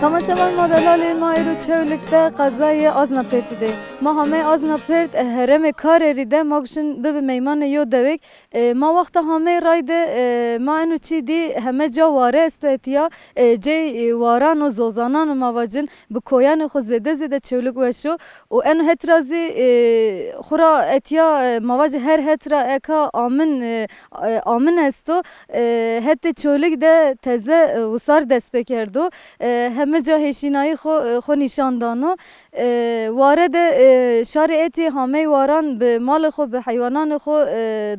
تماشاوان ما دلالی ما ایرو چولکته قضای آزنا پرتیده ما همه آزنا پرت هرم کار ریده ما گشن به میمان یو دوک ما وقت همه رایده ما اینو چی دی همه جا واره استوتیا جی واران و زوزانان و مواجن به کویان خود زده چولک وشو و اینو هترازی خورا اتیا مواجه هر هترا اکا آمن استو هت چولک ده تزه وسار دست بکردو همه جا هشینایی خو نشان دانو وارد شارعتی همه واران به مال خو به حیوانان خو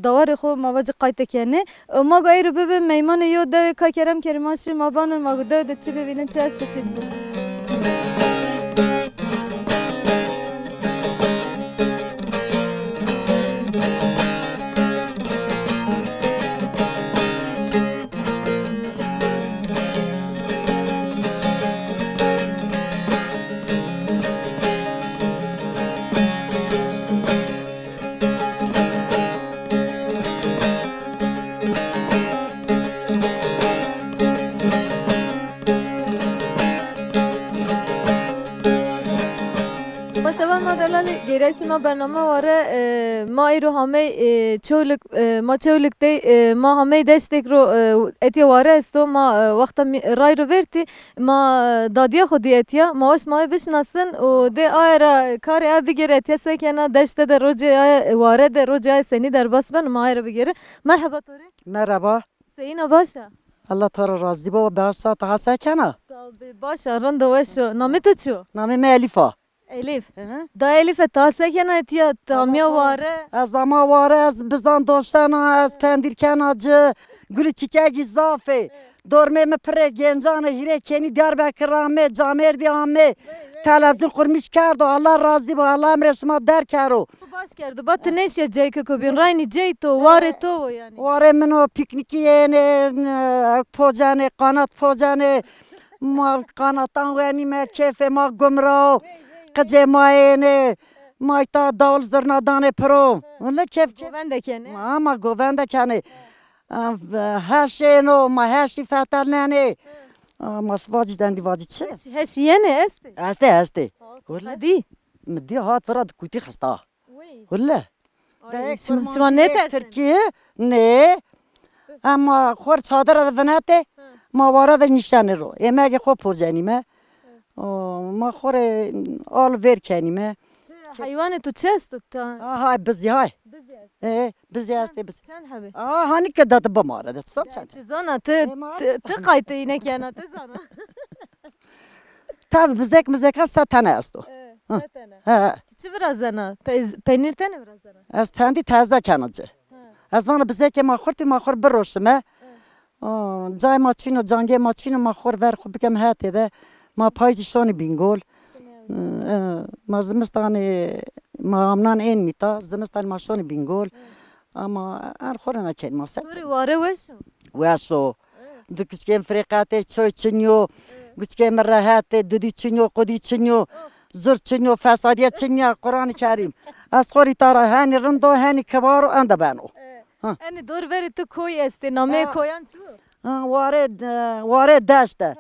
دوار خو مواجه قایت کنه ما گایر به میمان یو دو کا کرم کرماش ما بان ما دو چی ببینن چه است چی گیرش ما برنامه واره ما ایرو همه چولک ما چولک دی ما همه دستک رو اتیا واره استو ما وقتا رای رو ورتی ما دادیا خودی اتیا ما واش ما بشناسن و دی آیرا کار ای بگیره اتیا سکنه دشته در روزی واره در روزی سنی در باس بن ما ایرو بگیره مرحبا توری مرحبا سینا باشه الله تو را راضی با درس تا سکنه باشه رند وشو نامی تو چو نامی ملیفا Elif. Da Elif ta sekene etiya tamya vare. Az dama vare az bizan doştana az pendirken acı gül çiçeği zafe. Dorme mi pre gencane hire keni Diyarbakır rahme camer diyame. Televizyon kurmuş kardo Allah razı bu Allah emresma der karo. Baş kerdo bat neş ya cey kökobin rayni cey to vare to yani. Vare mino pikniki yene pojane kanat pojane mal kanatan veni me kefe ma gumra. قجه ماینه مایتا داول زرنادانه پرو ولی کیف گوونده کنه ما گوونده کنه هشی نو ما هشی فتر ننه ما واجی دندی واجی چه هشیه نه استه ولی مدی هات فراد کوتی خستا ولی شما نه ترکیه نه اما خور چادر ونته ما وارد نشانه رو امگه خوب پوزنیمه ما خوره آل ور کنیمه حیوان تو چه است تو؟ های بزی های بزی هستی بزی هانی که داد بماره داد سب چند چیزانا تو قایت اینه که نه تزانا تاب بزک هست تنه است تو چی برازنا پنیر تنه برازنا از پندی تازه کنجه از وان بزک ما خور بروشمه جای ماچینو جانگه ماچینو ما خور ور خوب بگم هاته ده ما پایزشانی بینگول ما زمستانی ما امنان این میتا زمستانی ما شانی بینگول اما خورا نکن ما سر دوری واره وشو دو کچکیم فریقاته چوی چنیو کچکیم راحته دودی چنیو قدی چنیو زور چنیو فسادیت چنیو قرآن کریم از خوری تارا هنی رندو هنی کبارو انده بانو اینی دور بری تو کوی استی نامه کویان چو واره داشته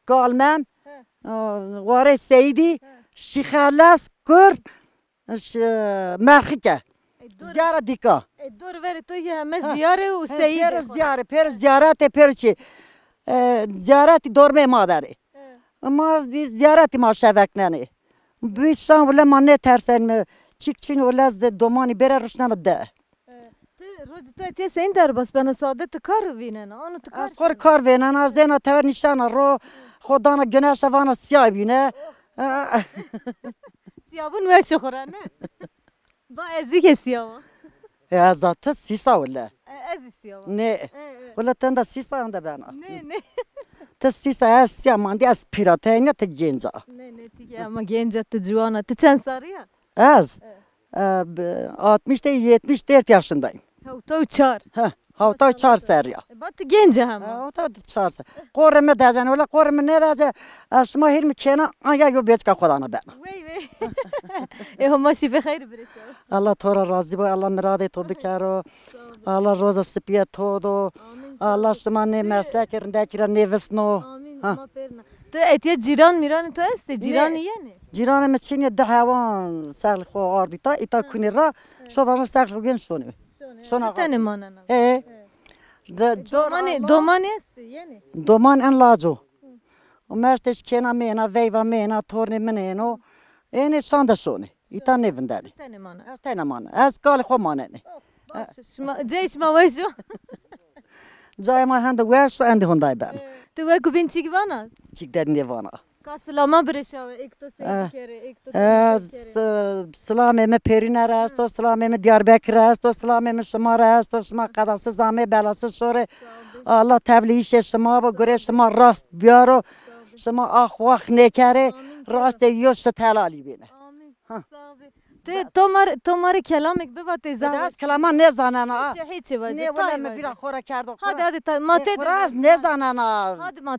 قالمم واره سیدی شیخالاس کر مرخیکه زیاره دیکا دور وری تو یه همه زیاره و سیده پر زیارت پر چی زیارت دورمه مادره ما زیارت ما شوک ننه بیشتر ولی ما نه ترسن چیک چین ولی از دومانی بره روشنان ده روز تو اتیه سین در بس بنا ساده تو کار وینن آنو تو از خور کار وینن از دینا تور نشانه رو خودانا گناش وانا سیاه بینه سیابون وش خورن نه با ازی که سیاه از تا سیسا ولی ازی سیاه نه ولی تنده سیسا انده بنا نه تا سیسا از سیاه ماندی از پیراته نه تا گنجا نه دیگه اما گنجا تو جوانه تو چند سالیه از 60-70 yaşındayım. Havta uçar. Havta uçar seriya. Batı gence ama. Havta uçar ser. Koreme dezen öyle koreme ne deze. Şuma hilmi kena aya yo beçka kodana ben. Vey. Homa şife hayır birisi. Allah tora razı bu Allah murade to bikaro. Allah roza spiye todo. Allah şuma ne meslek yerinde kira nevesno. Ha. Ma perna. Tu etiye ciran miran tu este ciran yani. Ciranı çini de hayvan serli xo ardita ita kunira şovana serli xo gen şonu. Şona Tane manana. He. De Domani este yani. doman en lazo. O merteş kena mena veiva mena torne meneno. Ene şanda şonu. İta nevindani. Tane mana. Az tane mana. Az gal xo mana ne. Ceyş ma vaşo. Cayma hande verso ende hunday ben. Tu ve kubin çigvana. Çikder nevana. Kaslama breşa ek to kere ek to Slameme Periner است و سلامeme Diyarbakır است و سلامeme Şamar است و شما قداس زامه بلاسه شوره Allah تبلیغ شما و گره شما راست بیارو شما آخواخ نکره راست یوش تلالی بینه Amin. Te tomar kelamek beba te از zavş. کلمه نزنن Hiç vacı. نه ولی مفیرا خورا کرد Hadi ma te. خراز نزنن Hadi ma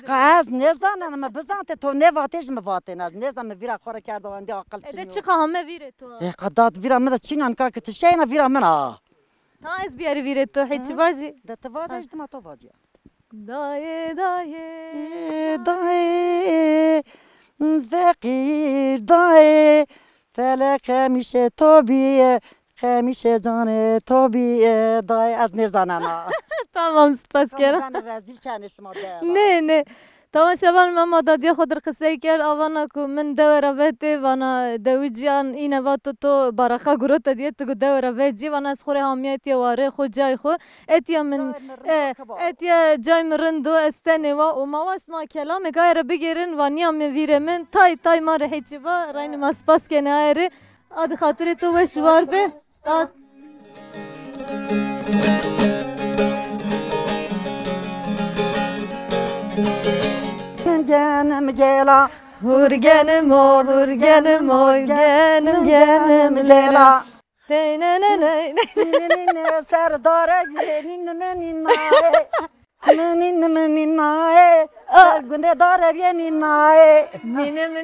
قاز نزنن ما بزنت تو نه واتش مفاتن از نزن مفیرا خورا کرد و اندی عقل de چنیو çıka hame vire to. قدات ویرا من چینان کا که تشینا ویرا من Ta ez bir yere vire to hiç vacı. ده تواجه اجتماع تو واجه Daye daye. دای فقیر دای فلک همیشه تو بیه همیشه جان تو بیه دای از نزنانا Tamam spas kera. من رزیل کنه شما ده Ne. Tamam şaban mama da diye khudur qisay ker avana ku min devra vete vana devijan ine vato to baraka gurota diye tu devra veji vana skhore hamiyet ya ware kho jay kho etya min etya jay mirindo estene va o mawas ma kelam gayre bigerin vanya me viremin tay ma rehichiva rayn maspas kenare ad khatire tu ve shwar be Genim gela Hurgenim o genim lela Teyneneney Ninine serdara ninine ninine Günde dara ninine Ninem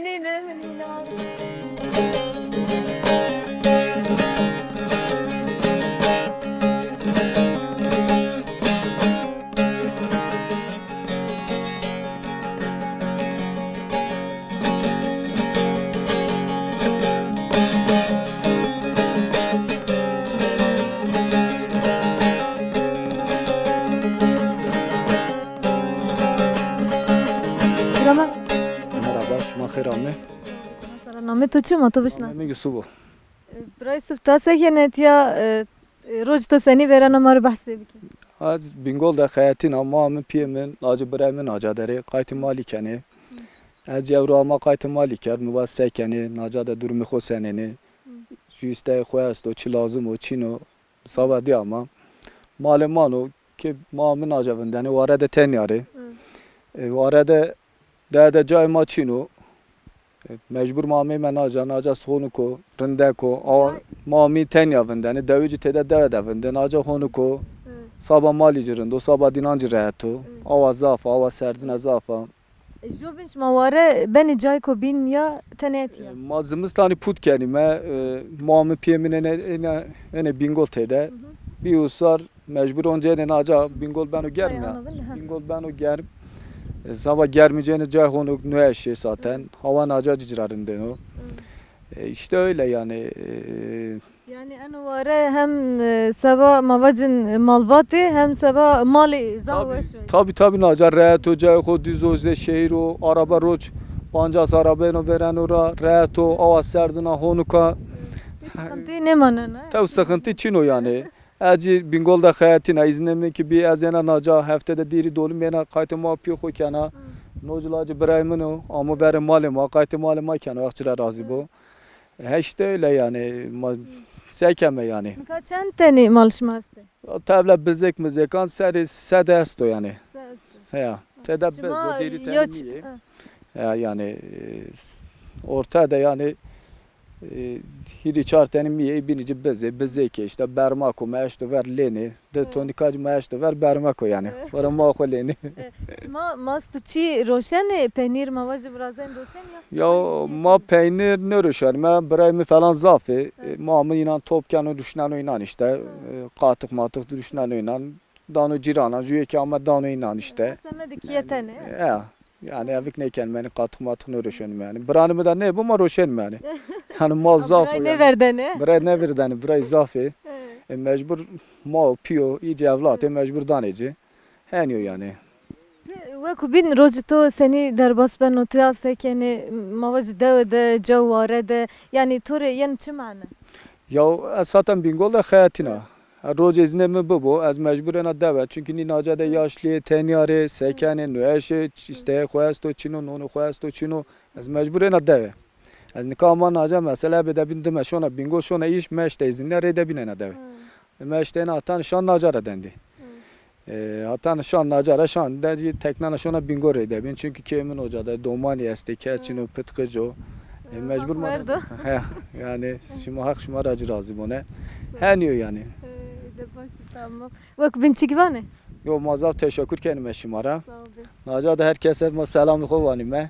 Merhaba, şuma xeyr amne. Name to çu to bişna Ben Yusuf'u. Bray sufta sehenet ya roj to seni veren amar bahse biki Az bingol da hayatin ama amın piyemin, acı bremin acadere, kayti malikeni. Az yavru ama kayti maliker, müvassekeni, nacada durumu xo seneni. Jüste xoyast o çi lazım o çino savadi ama. Malemano ki mamın acabındani varade ten yari. Varade de cay maçino. Mecbur mami menaja naja sonuko rindeko ama mami ten yavındani devici tede devindani naja honuko sabah malicirinde o sabah dinancı rahato ava zafa ava serdine zafa Jobinş maware beni cay ko bin ya tenet ya mazımız tani put kenime mami piyemine ene bingol tede bir usar mecbur onca ne naja bingol ben o gerim ya bingol ben o gerim sabah germeyeceğiniz cay honu nüeşe zaten hava naca cicrarinde o işte öyle yani Yani envare hem sabah mavacın malbati hem sabah mali zavveş tabi naca rahat o cay ho düz o şehir o araba roç pancas arabeno veren ora rahat o ava serdina honuka sıkıntı ne manana tav sıkıntı çino yani Acı bingolda hayatina iznemi ki bir azena naca haftada diri dolum bena kayte mapiyo ko kana noculacı brayımını ama verim malema kayte malema kana akçıra razı bu işte öyle yani sekeme yani kaçan tane malşmazdı tabla bizek mizekan seri sedesto yani ya tedab bezo diri tani yani ortada yani hiri çartenim miye binici beze ki işte bermako meşto ver leni de tonikaj meşto ver bermako yani var mako leni ma mastuçi roşen peynir mavacı birazdan roşen ya ya ma peynir ne roşen ma braymi falan zafi ma mı inan topkanı düşünen inan işte qatık matık düşünen inan dano cirana juye ki ama dano inan işte semedik yetene ya Yani evik neyken beni katık matık ne roşenim yani. Branımı da ne bu ma roşenim yani. Yani mal zafı Burayı ne yani. verdi ne? Buraya ne bir tane burayı zafı. Mecbur ma piyo iyice evlat mecbur daneci. Heniyor yani. Veku bin roji to seni derbas ben otel sekeni mavacı devede cevare de yani tore yani çi mane? Ya zaten bingol da hayatina. Roz izne mi bu az mecburen deve çünkü ni nacade yaşlı teniyare sekene nüeşe işte koyasto çino nonu koyasto çino az mecburen deve. Az nikama naca mesela bede bindim şona bingo şona iş meşte izinle rede binene deve. Meşte ne atan şan nacara dendi. Hatta şan nacara şan dedi teknana şona bingo rede bin çünkü kimin hocada domani este keçino pıtkıco. Mecbur mu? Yani şimdi hak şuma racı razı bana. Heniyor yani. Tamam. Veku bin çikvane? Yo mazav teşekkür kenime şimara. Naca da herkese selam kovanime.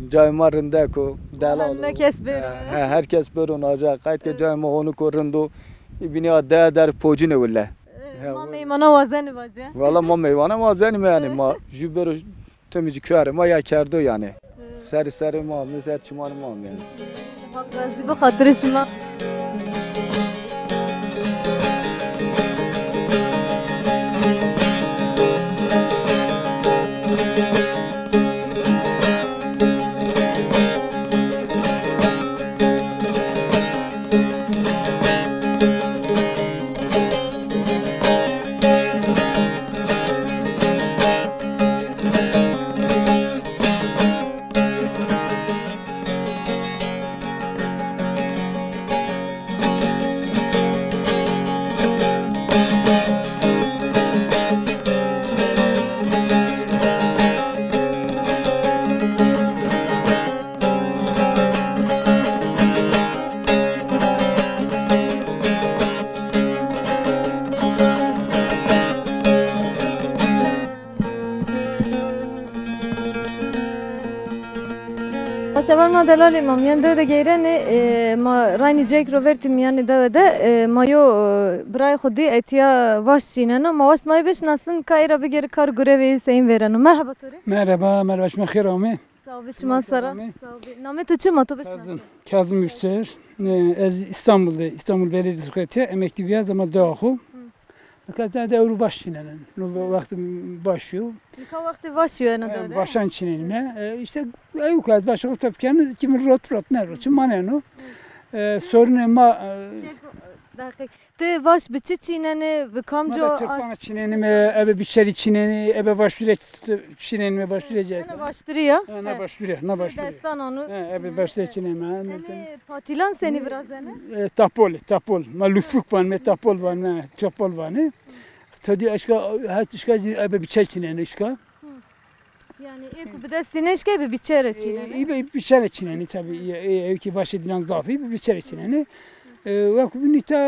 Cayma rinde ko dela olu. Herkes bir. Herkes bir naca kayıt ke cayma onu korundu. İbini adaya der pocine valla. Ma meymana vazeni vacı. Valla ma meyvana ma zenim yani ma jüber temici köre ma ya kerdo yani. Seri ma miser çiman ma yani. Bak gazi bu hatırışma. Şaban ma delali mamyan de geyrene ma rayni Jack Robert miyani de mayo bray khudi etiya vaş çinena ma vaş may beş nasın kayra bir geri kar görevi seyin verenu. Merhaba Tori. Merhaba, şma xeyr ami. Sağ ol biçma sara. Sağ ol. Namet uçu ma to beş nasın. Kazım Üster. Ez İstanbul Belediyesi Hükümeti emekli bir zaman dahu. Kazda da Avrupa başçının. No vakti başlıyor. Ka vakti başlıyor ne de. Başan çinine. İşte evkaz başlık topken kimin rot ne rot maneno. Sorun ma Te vaş biçi çinene ve kamco. Çırpana çinene ebe biçeri çinene ebe başlıyor çinene başlayacağız. Ne başlıyor? Ne başlıyor? Ne başlıyor? Destan onu. Ebe başlıyor çinene. Patilan seni biraz ne? Tapol. Ma lufuk var, tapol var, tapol var. Tadı aşka ebe biçer çinene aşka. Yani ilk bir de sineşke bir biçere çinene. İyi biçer çinene tabii. Ki baş edilen zafı bir biçer çinene. Vakti nita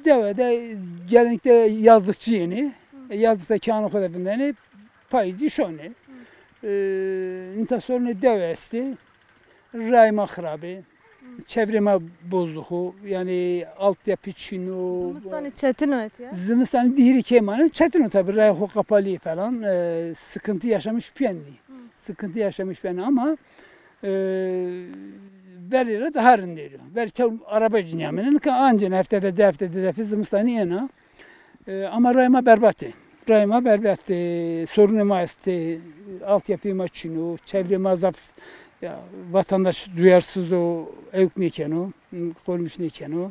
devede gelenlikte yazlıkçı yeni. Yazlıkta kânu kadar payızı şonu. Nita sonra devesti. Rayma harabi. Çevreme bozduğu yani altyapı çinu. Zımıstanı çetin öğret ya. Zımıstanı dihri kemanı çetin o tabii. Rayho kapalı falan. Sıkıntı yaşamış pendi. Sıkıntı yaşamış pendi ama Berlere daha rindiriyor. Belki araba cinyamının ki ancak haftada zımıstanı yana. Ama rayma berbattı. Rayma berbattı. Sorunu maesti. Altyapı maçını, çevreme zaf. Ya vatandaş duyarsız o evk neyken o, koymuş neyken o.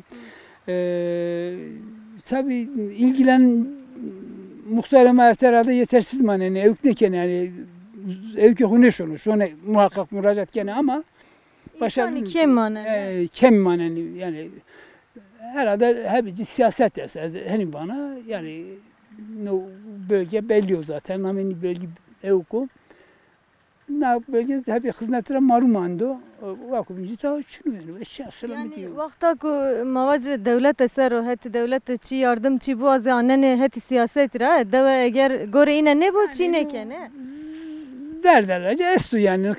Tabii ilgilen muhtarı herhalde yetersiz maneni evk neyken yani evk yok ne şunu, şu ne muhakkak müracaat gene ama başarılı. Kim maneni? Kim maneni yani herhalde hepsi siyaset derse hani bana yani bölge belli zaten nameni bölge evku. Na bölge tabii hizmetlere marumandı. Vakıfıncı ta şunu yani. Vakta ku mavacı devlet eser o heti devlet çi yardım çi bu az anne heti siyaset ra deve eğer gore ine ne bu çi ne kene? Derlerce estu yani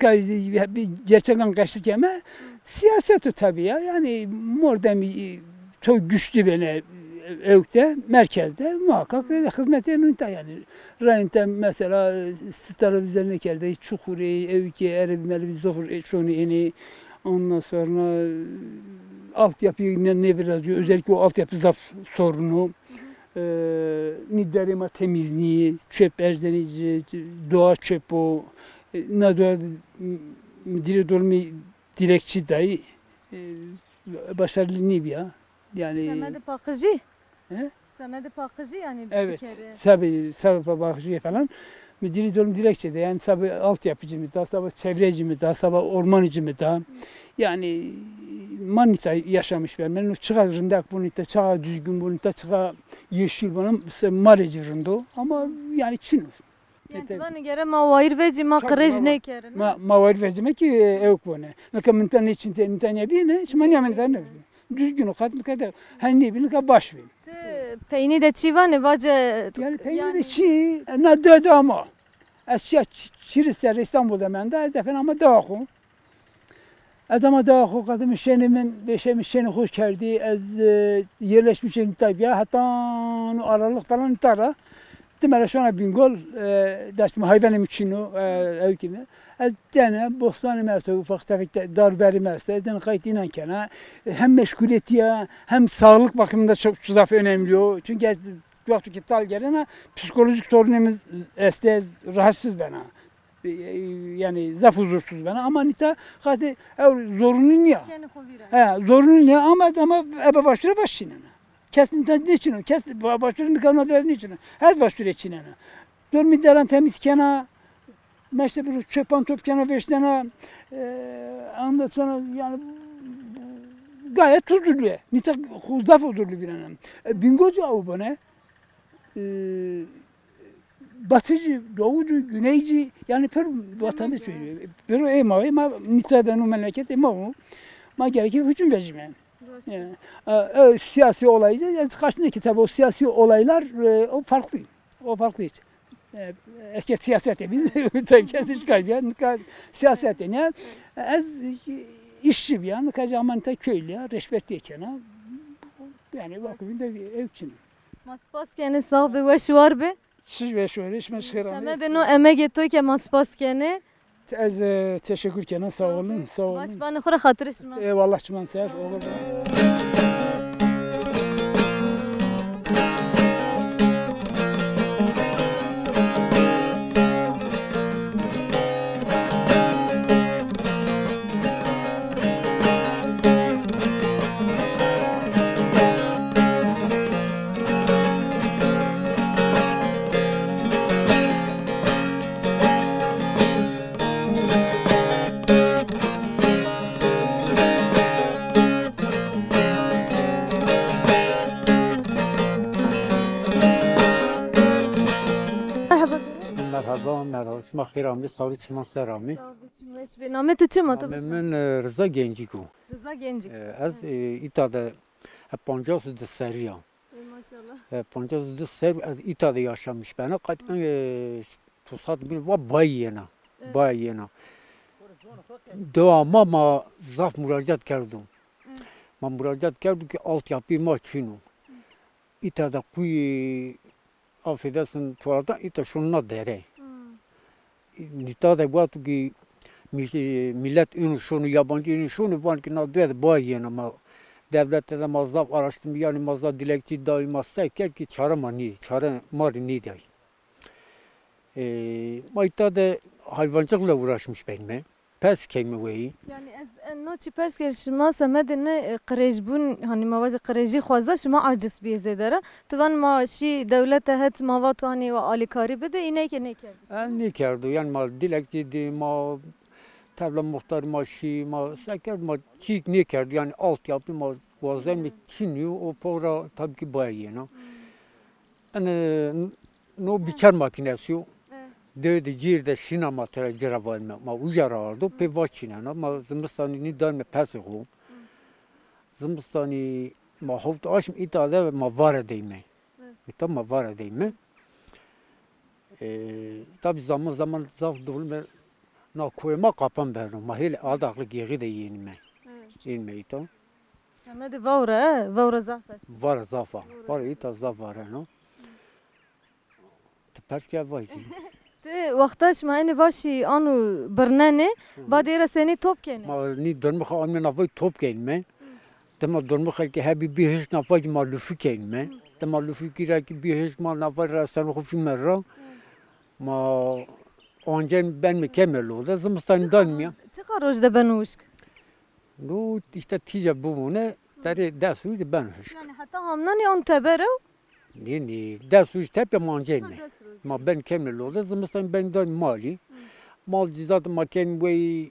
gerçekten kaçtık ama siyaseti tabii ya yani mordemi çok güçlü beni evde, merkezde muhakkak hizmet yerinde yani. Rayında mesela starı bize ne geldi? Çukuru, evki, erebimeli, zofur, şunu eni. Ondan sonra altyapıyı ne biraz diyor. Özellikle o altyapı zaf sorunu. Nidarima temizliği, çöp erzenici, doğa çöp o. Ne doğa diri dolma dilekçi dahi başarılı ne ya? Yani Semedi pakıcı. He? Semedi pakıcı yani evet, bir kere. sabı bakıcı falan. Müdiri dolum dilekçe de yani sabı altyapıcı mı da, sabı çevreci mi da, sabı ormancı mı da. Yani manita yaşamış ben. Ben çığa rındak bunita, çığa düzgün bunita, çığa yeşil bana mareci rındo. Ama yani Çin. Yani tevani gere ma vayir veci ma kırıj ne kere. Ma var vezme ki evk bana. Ne kadar mintan için mintan yabi ne? Hiç man yaman ne? Düzgün o kadar kadar. Hani bir ne baş ver. Peyni de çivane vaca. Yani peynir çi ne dedi ama. Eşya çirisler İstanbul'da ben de az defa ama daha ko. Az ama daha ko kadın şenimin beşemin şeni hoş geldi. Az yerleşmişim tabii ya. Hatta o aralık falan tara. Demele şu an Bingöl daştım hayvanım için o ev kimi. Az tane bostanı mesela ufak tefek darberi mesela. Ezden kayıtıyla kena. Hem meşguliyetiye hem sağlık bakımında çok zaf önemli o. Çünkü ez vakti ki tal gelene psikolojik sorunumuz estez rahatsız bana. Yani zaf huzursuz bana ama nita hadi zorunlu ya. Zorunlu ya ama ebe başlıyor başına. Kesin ne için? Kesin başlıyor ne kadar ne için? Her başlıyor için. Dönmi deren temiz kena. Meşte bir çöpan top kena 5 tane. Ondan sonra yani gayet huzurlu. Nita zaf huzurlu bir anam. Bingocu avı bana. Batıcı, doğucu, güneyci yani per vatandaş söylüyor. Pero ema nitadan o memleket ema o. Ma gerekir hücum rejimi. Yani, siyasi olayı karşındaki tabii o siyasi olaylar o farklı. O farklı hiç. Eski siyasete biz tabii kesin çıkıyor. Siyasete ne? Az işçi ya. Ne kadar amanita köylü ya. Reşbet diyken yani vakfında ev için. Maspas kene sağ be ve şuar be. Siz ve şöyle işme şıram. Semedi no emek toy ke maspas kene. Az teşekkür kena sağ olun. Sağ olun. Baş bana xora hatırışma. Eyvallah çimen seher. Oğlum. Merhaba, merhaba. İsmi Khirami, Savcı Çiman Serami. Ve name tu çima tu. Ben Rıza Genciku. Rıza Gencik. Az İta'da 50 de seriya. Maşallah. 50 de ser az İta'da yaşamış. Ben hakikaten pusat bir va bayena. Bayena. Devamlı ma zaf müracaat kerdim. Ma müracaat kerdim ki altyapı ma çinu. İta'da kuyu affedersin tuvalda ita şununla dere. Nita da bu ki millet ünü şunu yabancı ünü şunu var ki nadir bayen ama devlette de mazlaf araştırma yani mazlaf dilekçi daimazsa ki çare mani çare mari ni day. Mayta da hayvancılıkla uğraşmış benimle. Pes kemi veyi. Yani no çipers gelişme semedi ne qrejbun hani mavaja qreji xwaza şma aciz bir zedara. Tuvan ma şi devlete het mavat hani ve alikari bede ineke ne kerdi. Ne kerdi yani mal dilekçi di ma tavla muhtar maşi ma seker ma çik ne kerdi yani altyapı ma bazen mi çiniyor o para tabii ki bayena. Yani no biçer makinesi dedi cirde sinema televizyon var ma ujarardı pe vaçina ma zımstani ni dönme pesi ho. Zımstani ma havt aşım itade ma var edeyme. Tam ma var edeyme. Tabii zaman zaf durulma na koyma kapan berno. Mahil adaklı geri de yenime. Yenme ito. Heme de vavra, vavra zafes. Var zafa. Var ita zafa no. Te perşke vayzi. Te vaktaş ma eni vaşi anu bırnene, badira seni top kene. Ma ni dönmüş amne nafay top gelme. Tema dönmüş ki hebi bir hiç nafay ma lüfü gelme. Tema lüfü kira ki bir hiç ma nafay rastan hufi merra. Ma onca ben mi kemel oldu. Zımstan dönmüyor. Çıkar rojda ben uşk. No işte tice bu ne? Tari dersuydu ben hiç. Yani hatta hamnani on teberev. Ne dersuydu tepe mancay mı? Ma ben kemel oldu. Zımstan ben dön mali. Mal cizat maken ve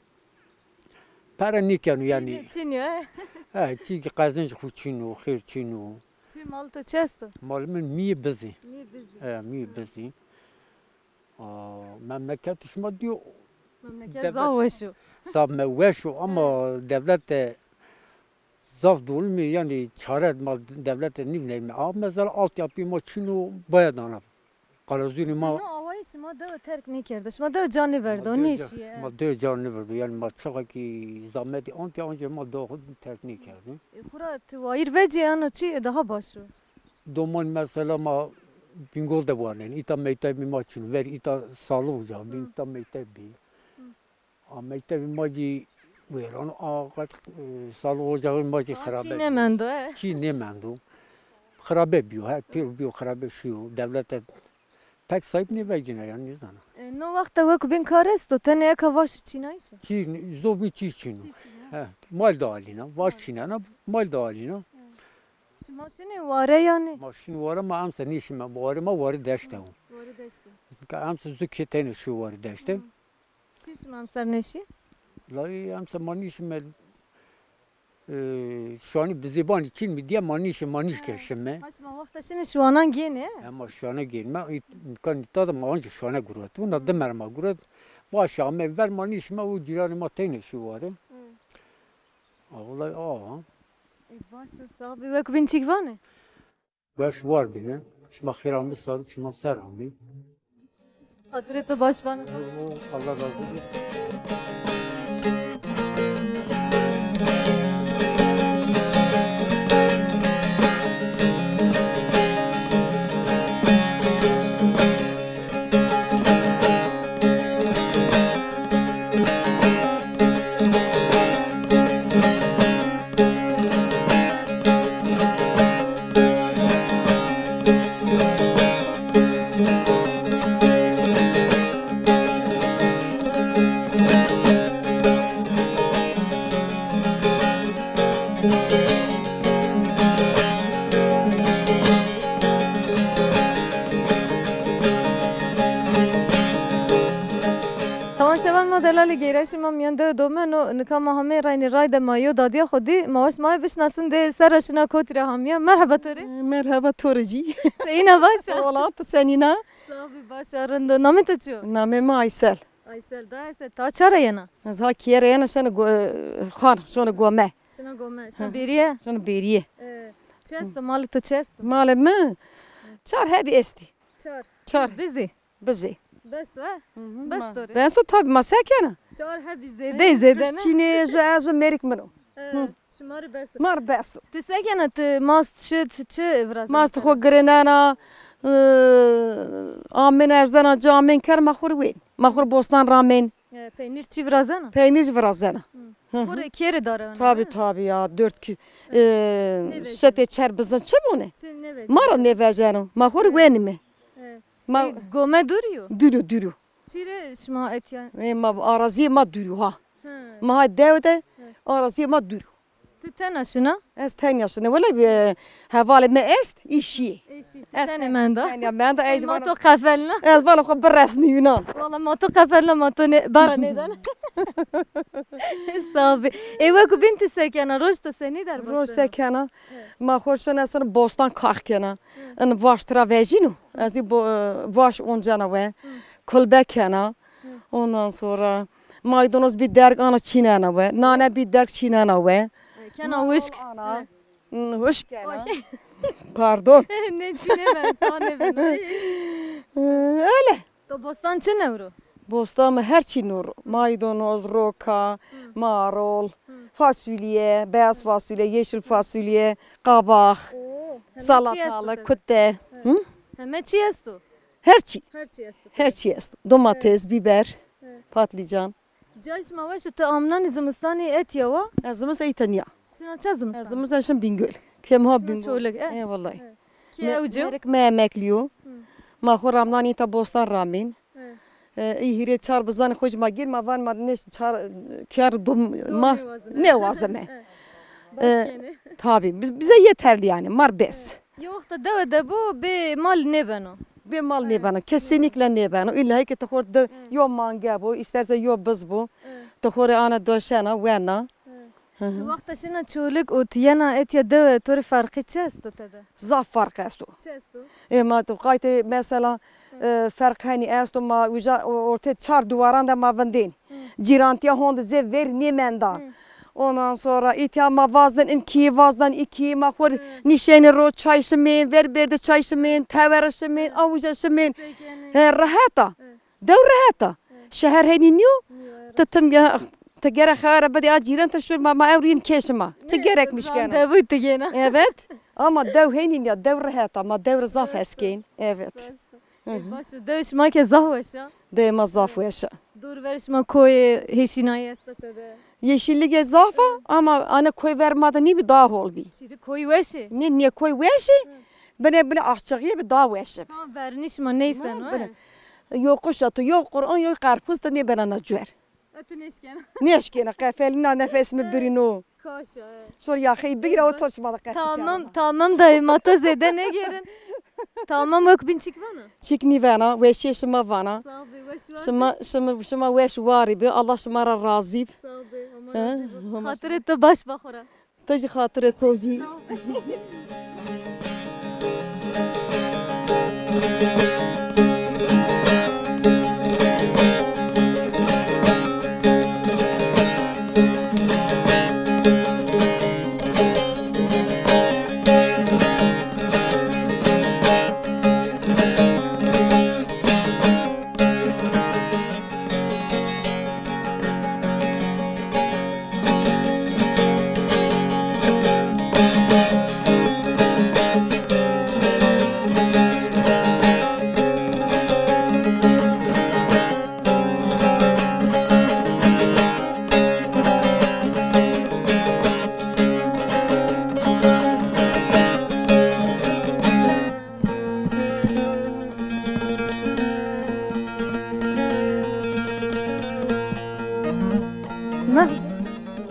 para nikanu yani. Çinyo he. Ha çi kazanç xuçino, xirçino. Çi mal to çesto. Malımın mi bizi. Niye bizi? Ha mi bizi. Memleket işma diyor. Memleket Devlet- zavaşu. Sab meveşu ama devlet de zaf dolu mu yani çare mal devlet de ne bileyim. Ama mesela altyapı ma çino bayadan. Kalazuni ma No avay şima da terk ne kerdi. Şima da canı verdi. O ne işi? ma de canı verdi yani ma çaka ki zahmeti anti ma doğru teknik yani. Kura tivayir veci yani çi daha başu. Doman mesela ma bingol da var yani ita mektep mi maçın ver ita sağlı olacak ita mektep bir. Ama mektep maçı ver onu ağaç sağlı olacak maçı harabe. Çi ne mendo he. Çi ne mendo. Harabe biyo her pir biyo harabe şu devlete pek sahip ne vecine yani zana. No vakta vak bin karesto tene eka vaşu çinayşı. Çi zobi çi çino. Ha mal da alina vaş çinana mal da alina. Şima şine vare yani. Maşin var ama amsa nişime var ama var deşte. Vare deşti. Amsa züketene şu var deşte. Çi şima amsar neşi? Lay amsa manişime şu an biziban için mi diye maniş keşime. Haşma vakta şine şu anan gene. Ama şu ana gelme kan tadım önce şu ana gurat. Buna demerma gurat. Vaş ama ver manişime o ciranıma tane şu var. Vallahi Başu sahibi vak bin çikvane. Vaş var bile. Şma khiramı sarı şma saramı. Hazreti Başbakan. Allah razı olsun. Tamam şevan modelali geyreşim am yanda domen o nikama hame rayni rayda mayo dadiya khodi mawaş may bişnasın de seraşına kotira hamiya merhaba tori. Merhaba Torci. Seyina başa. Olat senina. Sabi başa rında namı tutuyor. Namem Aysel. Aysel da Aysel ta çara yana. Az ha kiyere yana şana khan şana gome. Şuna gome. Şuna biriye. Şana beriye. Çesto malı to çesto. Malem çar hebi esti. Çar. Çar Bizi. bizi. Bes va. Bes tori. Ben so tabi masekena. Çar hebi zede zede ne. Çine zo merik meno. Şumarı bes. Mar beso. Ti sekena ti mast şit çi vras. Mast xo grenana amen erzana camen ker mahur wen. Mahur bostan ramen. Peynir çi vrazana. Peynir vrazana. Kore kere dara. Tabi ya 4 sete çer bizden çebone. Çi ne ve. Mara ne vejano. Mahur wen mi? Ma Gome duruyor. dürü. Çire şma et yani. Ma arazi ma dürü ha. Ma devde arazi ma dürü. Ti tenaşına. Ez ten yaşını valla bir havale me est işi. Eşi. Ez Tene menda. Yani ben de ez Moto kafelna. ez valla ko beresni Yunan. Valla moto kafelna moto ne bara neden? Sabi. Eva ku binti sekena rosto seni der bastı. Roş sekena. Ma hoşun asın bostan kahkena. En vaştra vejinu. Ez vaş oncana ve kulbekena. Ondan sonra maydanoz bir derg ana çinana ve nane bir derg çinana ve. Kena uşk. Hoş gena. Pardon. Ne çine ben tane ben. Öyle. To bostan çine vuru. Bostan her çi nur. Maydanoz, roka, marul, fasulye, beyaz fasulye, yeşil fasulye, kabak, salatalık, kütte. Hı? Heme çi jest tu? Her şey. Her çi jest tu. Her şey jest. Domates, biber, patlıcan. Caş mava şu te amnan zımstani et yava. Azımız İtalya. Şuna ça zımstan. Azımız aşın Bingöl. Kemha Bingöl. Çoluk. Vallahi. Ki evcu. Merek me emekliyo. Ma xoramdan ita bostan ramin. İhire çar bizdan hoş ma gir ma van ma ne çar kar dum ma ne vazme. Tabii bize yeterli yani mar bes. Yok da de bu be mal ne beno. Bir mal ne bana kesinlikle ne bana illa ki tahor da yo manga bu isterse yo biz bu tahor ana doşana vena Tu vakta şuna çoluk o tiyana et ya de tor farkı çest tu de. zaf fark estu. Çest tu. Ma tu kayte mesela fark hani estu ma uca orta çar duvaran da ma vendin. Cirantiya hond ze ver ne menda. Ondan sonra ihtiyama vazdan iki vazdan iki mahur nişeni ro çayşımın ver berde çayşımın teverşımın avucşımın rahata dev rahata şehir heniniyo tadım ya tegere khara badi aciran taşur ma evrin keşma tegerekmiş gene De bu te gene. evet ama dev heniniyo dev rahata ma dev zaf eskin evet Başı dövüş ma ke zahveşa. de ma zaf yaşa Dur veriş ma koy heşinaya estate de. yeşillik zafa ama ana koy vermada ni bir dağ ol bir Çiri koy veşi. ne koy veşi bana aşçıya bir dağ veşi Tamam verniş ma neysen o. yok kuş atı yok Kur'an yok karpuz da ne bana nacver Atın eşken. ne eşkine kafelina nefes mi birino Koşa. sor ya xey bir o toşmadı kaçı Tamam da mata zede ne gerin. Tamam yok bin çıkvana. çikni vana veşi şıma vana Sağ ol be veş var. şıma veş var bi Allah şımara razı Sağ ol be. Ama hatır et de baş bakora. tacı hatırı tozi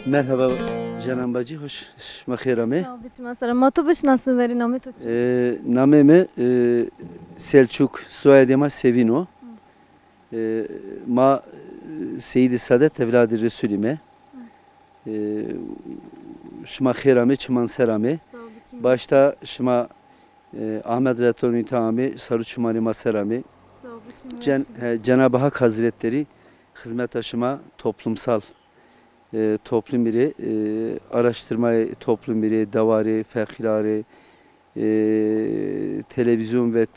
Merhaba Canan Bacı, hoş mahirame. Sağ ol biçim asara. Matu biş nasıl veri namı tuç. Nameme Selçuk soyadıma Sevino. Ma Seyyid-i Saadet evladı Resulime. Şma khirame çıman serame. Sağ ol biçim. Başta şma Ahmet Retoni Tami Sarı Çumani Maserami. Sağ ol biçim. Cenab-ı Hak Hazretleri hizmet aşıma toplumsal toplum biri, araştırma toplum biri, davari, fekirari, televizyon ve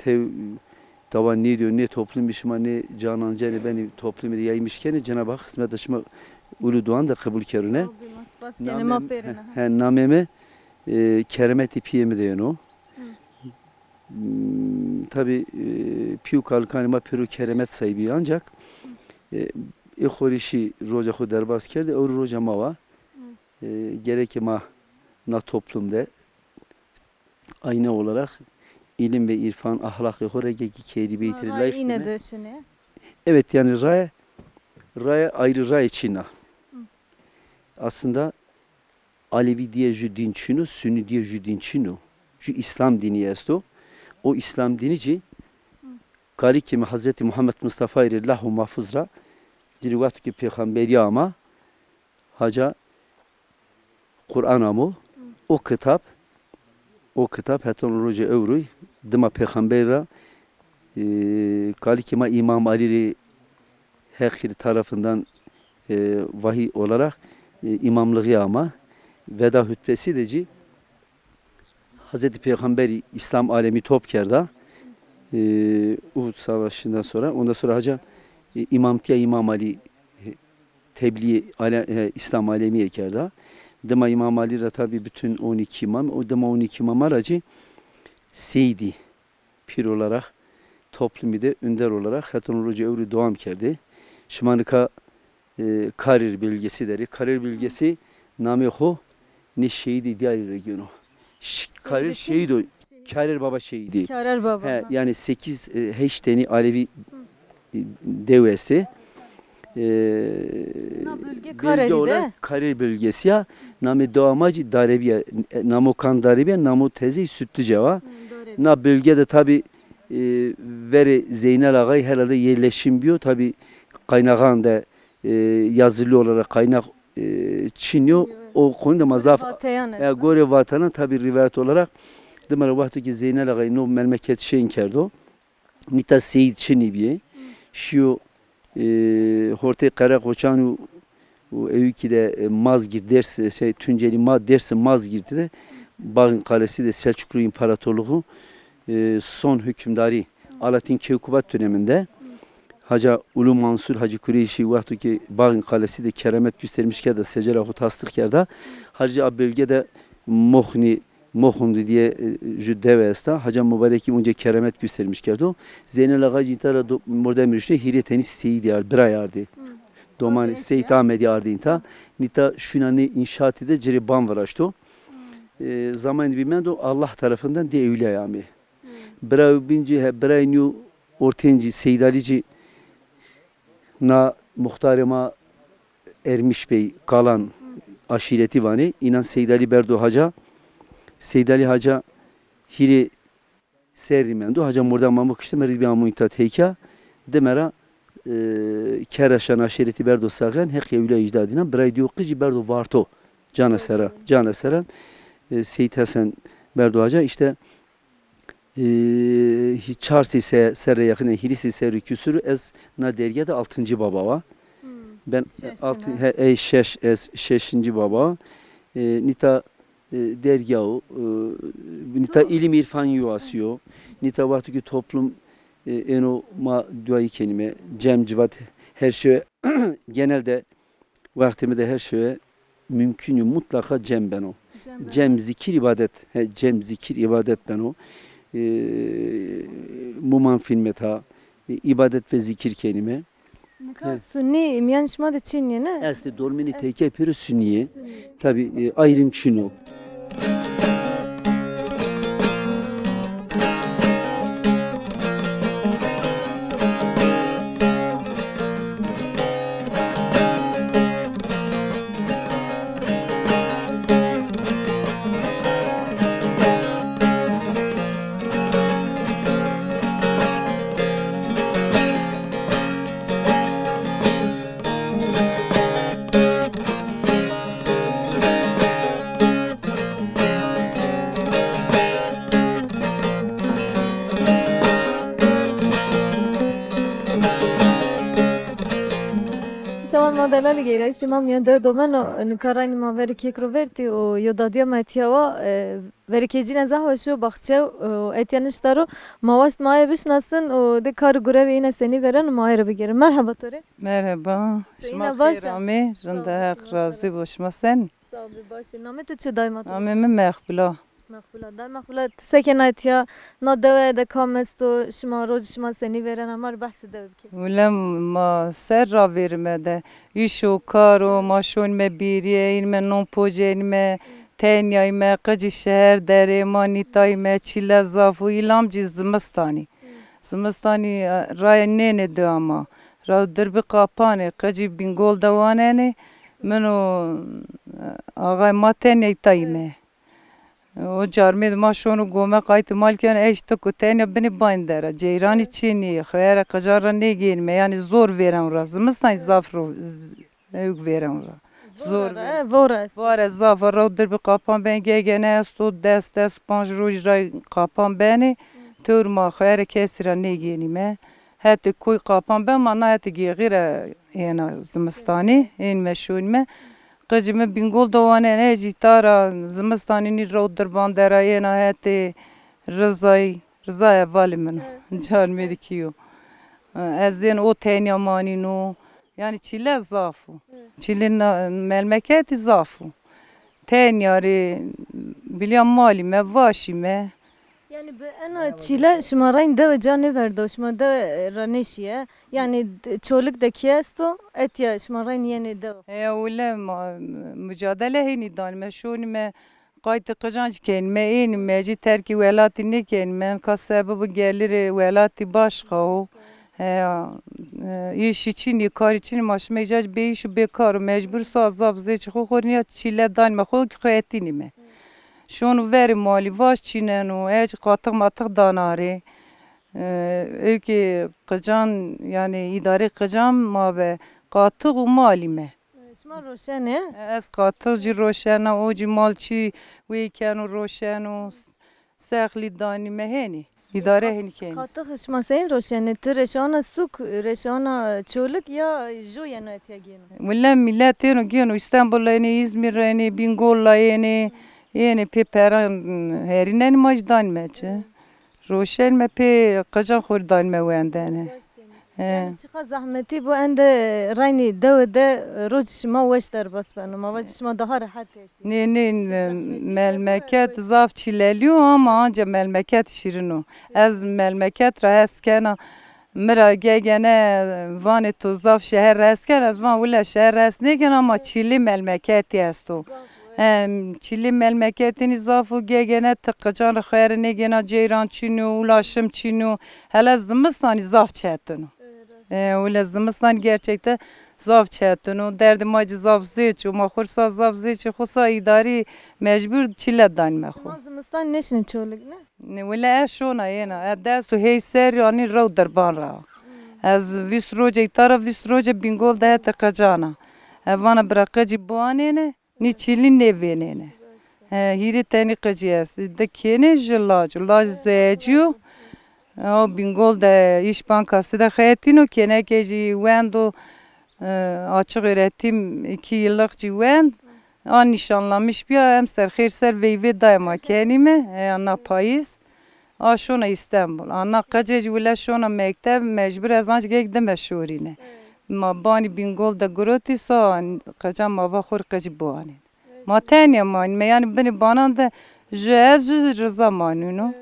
davan ne diyor, ne toplum işime, ne cananca, ne beni toplum biri yaymışken Cenab-ı Hak hizmet aşıma ulu duan da kabul kerine. Nameme keremet ipiyemi de yenu. Tabi piyu kalkanıma piru keremet sahibi ancak İxorişi roca xu derbas kerdi, o roca mava. Gerek ma na toplumda ayna olarak ilim ve irfan, ahlak ve horege keyri beytir layık. Evet yani raya ayrı ray çina. Aslında Alevi diye ju din çinu, Sünni diye ju din çinu. Ju İslam dini esto. O İslam dinici kali kimi Hazreti Muhammed Mustafa ile lahu mahfuzra dirivat ki peygamberi ama haca Kur'an amu o kitap haton roje evruy dima peygambera kali kima İmam Ali Hekir tarafından vahiy olarak imamlığı ama veda hutbesi de Hazreti Peygamberi İslam alemi topkerda Uhud Savaşı'ndan sonra ondan sonra haca İmam Ali tebliğ İslam alemi ekerda Dema İmam Ali ra tabi bütün 12 imam. O dema 12 imam aracı Seydi pir olarak toplumu da önder olarak Hatun Hoca Övrü doğam kerdi. Şimanıka Karir bölgesi deri. Karir bölgesi Nameho ne şehidi diğer regionu. Karir şehidi o. Karir Baba şehidi. Karar baba. He, yani 8 heşteni Alevi devesi. bölge Bölge Kareli olarak de. Karir bölgesi ya. Name doğamacı Darebiye. Namo kan Darebiye. Namo tezi Sütlüceva. Na bölgede tabi veri Zeynel Ağay herhalde yerleşim diyor. Tabi kaynağın da yazılı olarak kaynak Çinyo. O konuda mazaf. Gore vatana tabi rivayet olarak demir vakti ki Zeynel Ağay no memleket şeyin kerdo. Nita Seyit Çinibiye. Şu Horte Karakoçan o evki de Mazgir dersi şey Tunceli ma dersi Mazgir'de de Bağın Kalesi de Selçuklu İmparatorluğu son hükümdarı Alaaddin Keykubat döneminde Haca Ulu Mansur Hacı Kureyşi vakti ki Bağın Kalesi de keramet göstermişken de secera tasdik yerde Hacı bölgede Mohundu diye devesta Hacı Mübarek'i önce keramet göstermişkerdi o. Zeynel Ağa Cintara burada mürüşte Hireteni Seyyid bir ayardı. Domani Seyyid Ahmet yardı inta. Nita şunani inşaatı da ceriban varaştı. Zaman bilmem de Allah tarafından de evli ayami. Bira binci bira nyu ortenci Seyyid Alici na muhtarıma Ermiş Bey kalan aşireti vani inan Seyyid Ali Berdo Haca Seyyid Ali Haca hiri serrimendo Haca murda mamuk işte merid bir amuita teyka demera keraşan aşireti Berdo sağan hek evli icdadina bira diyor ki Berdo varto Cana Seren Seyyid Hasan Berdo Haca işte Çarsi serre yakın hirisi serri küsürü ez na dergede 6. baba var. Ben 6. baba. Nita dergahı, nita ilim irfan yuvasıyor. Nita vakti ki toplum eno ma duayı kelime cem civat her şey genelde vaktimde her şeye mümkün mutlaka cem ben o. Cem zikir ibadet. Cem zikir ibadet ben o. Muman filmeta ibadet ve zikir kelime. Sunni imyan şma da Çinli ne? Aslı dormini teke yapıyor Sünniye. Tabi ayrım Çin'o. Şaman modelali geyre şimam yende domeno nukarayni ma veri kekroverti o yodadia metiava veri kecine zahvaşo bahçe etyanıştaro mavaş maya bişnasın o de kar görevi yine seni veren mayra bigerim. Merhaba Tori. Merhaba. Şeyine Şma başa. xeyr rında razı boşma sen. Sağ ol başı. Name tu çu daymat. Ameme mehbula. Mekbula da mekbula sekenayt ya na deve de kamesto şma roj şma seni veren amar bahsi de ki. Ulem ma ser ra vermede. İşo karo maşon me biriye inme non poje inme tenya inme qıcı şehir dere manita inme çile zafu ilamcı zımstani. Zımstani raya nene de ama. Ra derbi kapane qıcı bingol davanene meno ağay matenya itayme. O carmed maşonu gome kayıt malken eşte kutene beni bandera ceyrani Çin'i khayra kajara ne gelme yani zor veren razımızdan zafro ev veren ra zor var zafar roder bir kapan ben gegene sto dest panjruj ra kapan beni turma khayra kesira ne gelime hat koy kapan ben mana hat gire yana zımstani en meşhur me Qıcımı bingol davane ne citara zımstanini roder bandera yena hete Rıza'ya valimin carmedi kiyo. Ezden o tenya manino yani çile zafu. Çile memleketi zafu. tenyarı biliyorum malime, vaşime. Yani bu en çile şımarayın da canı verdi. Şıma da raneşiye. Yani çoluk da kiyesto et ya şımarayın yeni de. Öyle mücadele hini danime şunime qaytı kazanç kelime inime ci terki velati ne kelime kas sebebi gelir velati başka o. İş için, kar için maşme icac be iş bekar mecbur sazab zeç xorniya çile danime xo kıyetini şunu veri mali vaş çinenu ec qatık matık danare öki kıcan yani idare kıcan ma be qatık u malime Şıma roşene. ez qatık ji roşena o ji malçi wekenu roşenu sehli danime heni idare heni keni Katı şıma sen roşene. Tu reşana suk reşana çoluk ya jo yana et ya gene. Valla millet yenu genu İstanbul'la yeni İzmir'la yeni Bingol'la yeni yeni pe peran herinen majdan meçe. Roşen me pe kajan khurdan me wendene. Yani çıka zahmeti bu ende rayni devde roj şıma veşter bas bana. Ma veş şıma daha rahat et. Ne melmeket zaf çileliyor ama anca melmeket şirino. Ez melmeket ra eskena mera gegene vane to zaf şehir esken az van wala şehir esnegen ama çili melmeket yesto. Çili memleketini zafı gegene tıkıcan xeyrine gene ceyran çinu, ulaşım çinu. Hele zımistani zaf çetinu. Öyle zimistan gerçekten zaf çetinu. Derdim acı zaf ziç, ama xursa zaf ziç, xusa idari mecbur çile danme xo. Şıma zimistan neşini çoluk ne? Wala şona yena, dersu hey ser yani rav derban ra. Az vis roja itara vis roja bingol da tıkıcana. Evana bırakıcı buanene. Ni çili ne venene. Hiri tani kacıyas. De kene jilaj zeciyo. O bingol da iş bankası da xeytino kene keci vendo açık öğretim 2 yıllık civen. An nişanlamış bir hem ser ser veyve daima kenime ana payız. Şona İstanbul. Ana kacıcı vela şona mektep mecbur azanç gek meşhurine. Ma bani bingol da groti sa kacam ma va khur kaci buani. Ma tanya man yani beni banan da jez rıza manino.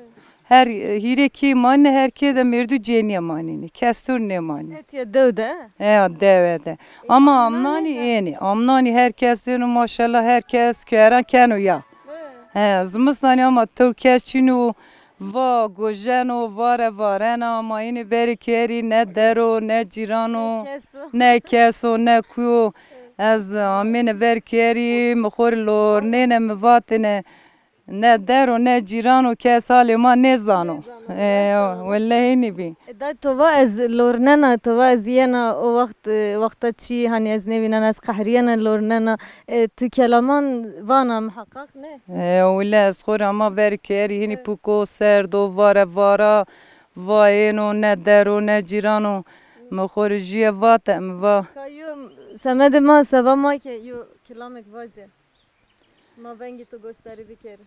Her hireki man herke de merdu ceniye manini. Kestur ne mani. Et ya devde. Devede. Ama amnani yeni. Amnani herkes yenu maşallah herkes keren kenu ya. Zımıstani ama Türkiye çinu va gojeno vare varena ama yine beri keri ne dero ne cirano ne keso ne kuyo az amine ver keri mkhor lor ne mvatine ne dero ne cirano kes halima ne zano wallahi ni bi Da tova az lornana tova az yana o vakta çi hani az nevinan az qahriyana lornana tu kelaman vana muhakkak ne? Wala skor ama ver keri hini puko serdo vara vaeno ne dero ne cirano mkhor jiye vatem va Kayo semed ma sava ma ke yo kelamek vaje. Ma bengi tu gösteri bir kere.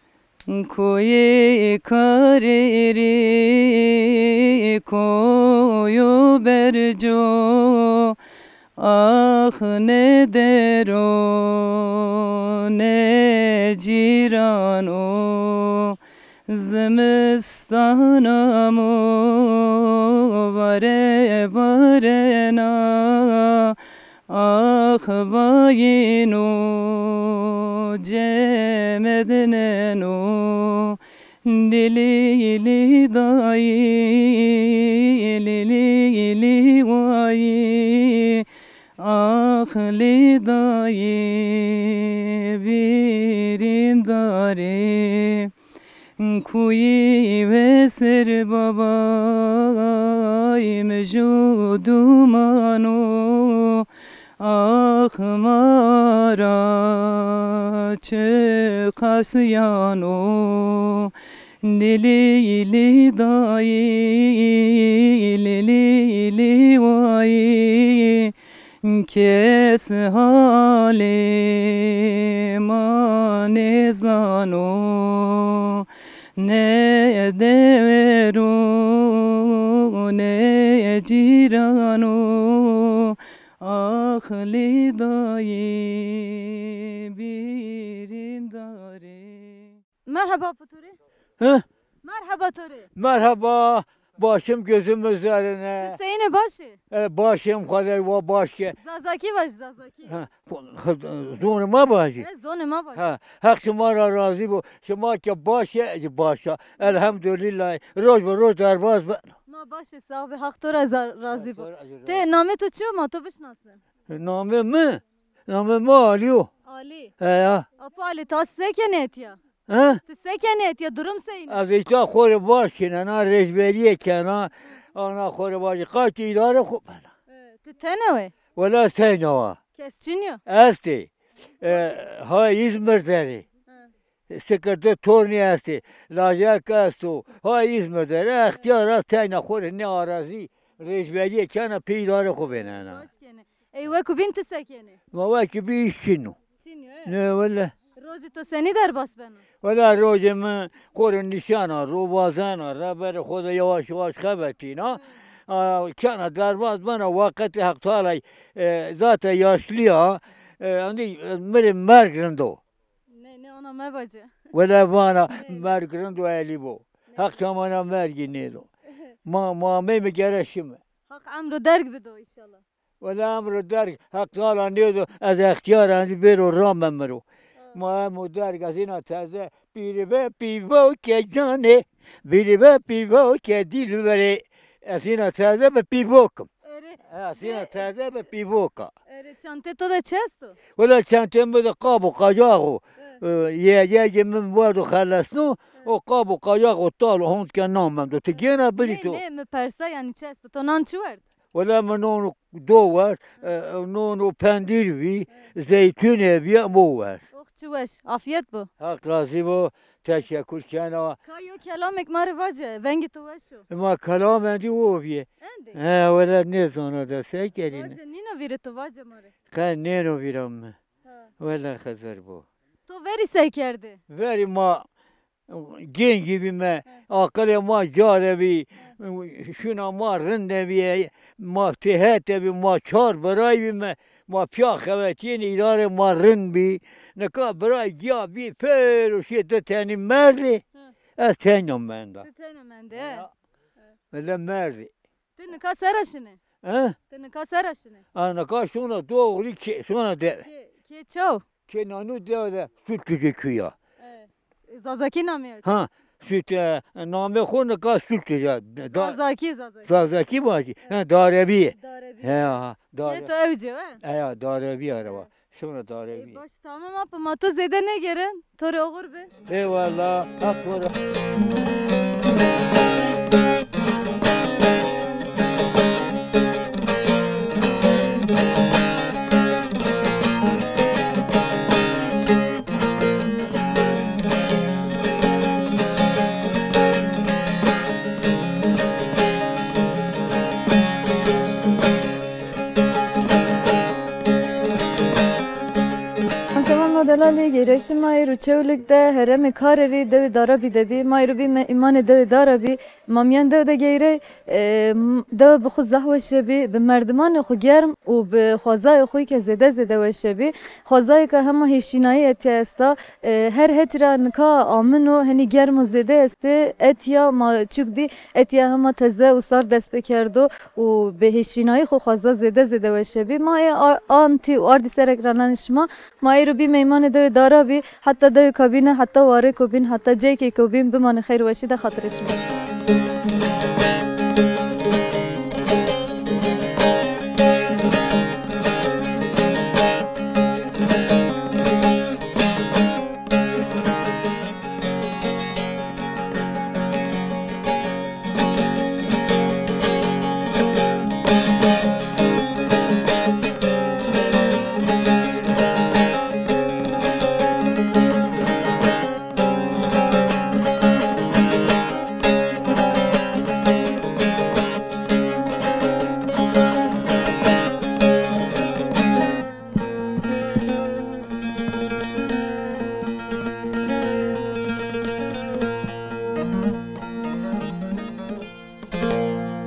Koye kareri koyu berco ah ne dero ne cirano zimistana mo vare varena ah vayino cemedneno dili dayi lili vayi ahli dayi birindare kuyi vesir babayı mecudumano ah mara çıkasyano lili dayi lili vayi kes halima ne zano ne devero ne cirano ahli dayi birinde Merhaba Puturi. Hı? Merhaba Turi. Merhaba. Başım gözüm üzerine. Seyine başı. Başım kadar var başka. Zazaki baş Zazaki. Zonuma başı. Zonuma baş. Ha, hak şuma razı bu. Şuma ki başa. Elhamdülillah. Roz bu roz derbaz. Ma başı sahibi hak tora razı bu. Te name tu çiyo ma tu bişnasın. Namı mı? Namı mı alıyor? Ali. Ya. Apa Ali tas sekenet ya. Ha? Te sekenet ya durum seyine. Az işte khore başkin ana rejberiye kana ana khore başı kaç idare خوب Te tene ve. ولا سينوا Kesçin استي هاي İzmir deri sekreter torni esti lacak astu hay İzmir deri ihtiyar az tayna khore ne arazi rejberiye kana pidare خوب انا Eyve kubin te sekene. ما واكي بيشنو Çin ya. ne ولا Rozi to seni der bas bana. ولا روجم خور نشانا رو بازانا ربر خود يواش يواش خبتينا كان درباز بنا وقت حق طالع ذات ياشليا عندي مرجندو Ne ona me bacı. ولا بانا مرجندو اليبو حق كمان مرجينيدو ما ميجرشم Hak amru derg bido inşallah. ولا امر درك حق طالع نيدو از اختيار عندي بيرو رام مرو ما مدرك ازينا تازه biri ve pivo ke cane biri ve pivo ke dilvere asina taze ve pivokum asina taze ve pivoka Ere çante to da çesto. ولا çantem de qabu qajago ye min vardu khalasnu o qabu qajago tal hont ke namam do tigena bilito Ne mi persa yani çesto to nan çuver. ولا منون دو var nonu pendirvi zeytun evi mu var Oh çuveş. Afiyet bu. hak razı bu teşekkür kana Kayo kelamek mari vacı. Vengi to veşo. ما كلام عندي وفيه Endi. ولا نزونه ده سكرين Vacı nino viri to vacı mari. كان نينو بيرم Ha. ولا خسر بو To veri sekerdi. Veri ma gen gibi mi akıllı ma carevi şuna ma rindevi ma tehetevi ma çar beray mi ma pya xevetin idare ma rinbi ne ka beray ya bir per şey de tani merdi az tenyom benda Te tene mende. vela merdi Te ne ka seraşine. ha Te ne ka seraşine. ana ka şuna doğru ki şuna de Ke çav. kenanı de süt gözüküyor. Zazaki namı. Ha, süt name khone ka süt ya. Zazaki. Zazaki başı. Ha, darevi. Darebi. Ha, Ke darevi. to evci ve. Ya, darevi araba. Sonra darevi. Baş tamam apa ma to zede ne geren? Tore oğur be. Eyvallah. Hak var. Delali gereşim mayru çevlikte heremi kareri devi darabi debi mayru bi imane devi darabi mamyan de geyre de bixu zahwe şebi be merdiman xu germ û be xwazay xu ke zede ve şebi xwazay ke hema heşinayi etiyesta her hetira nika amin û hani germ û zede este etiya ma çukdi etiya hema teze û sar dest bekerdo û be heşinayi xu xwaza zede ve şebi maya anti û ardi serek rananişma mayru bi meyman de darabi hatta de kabine hatta ware kubin hatta jeke kubin bimane khair washida khatrishma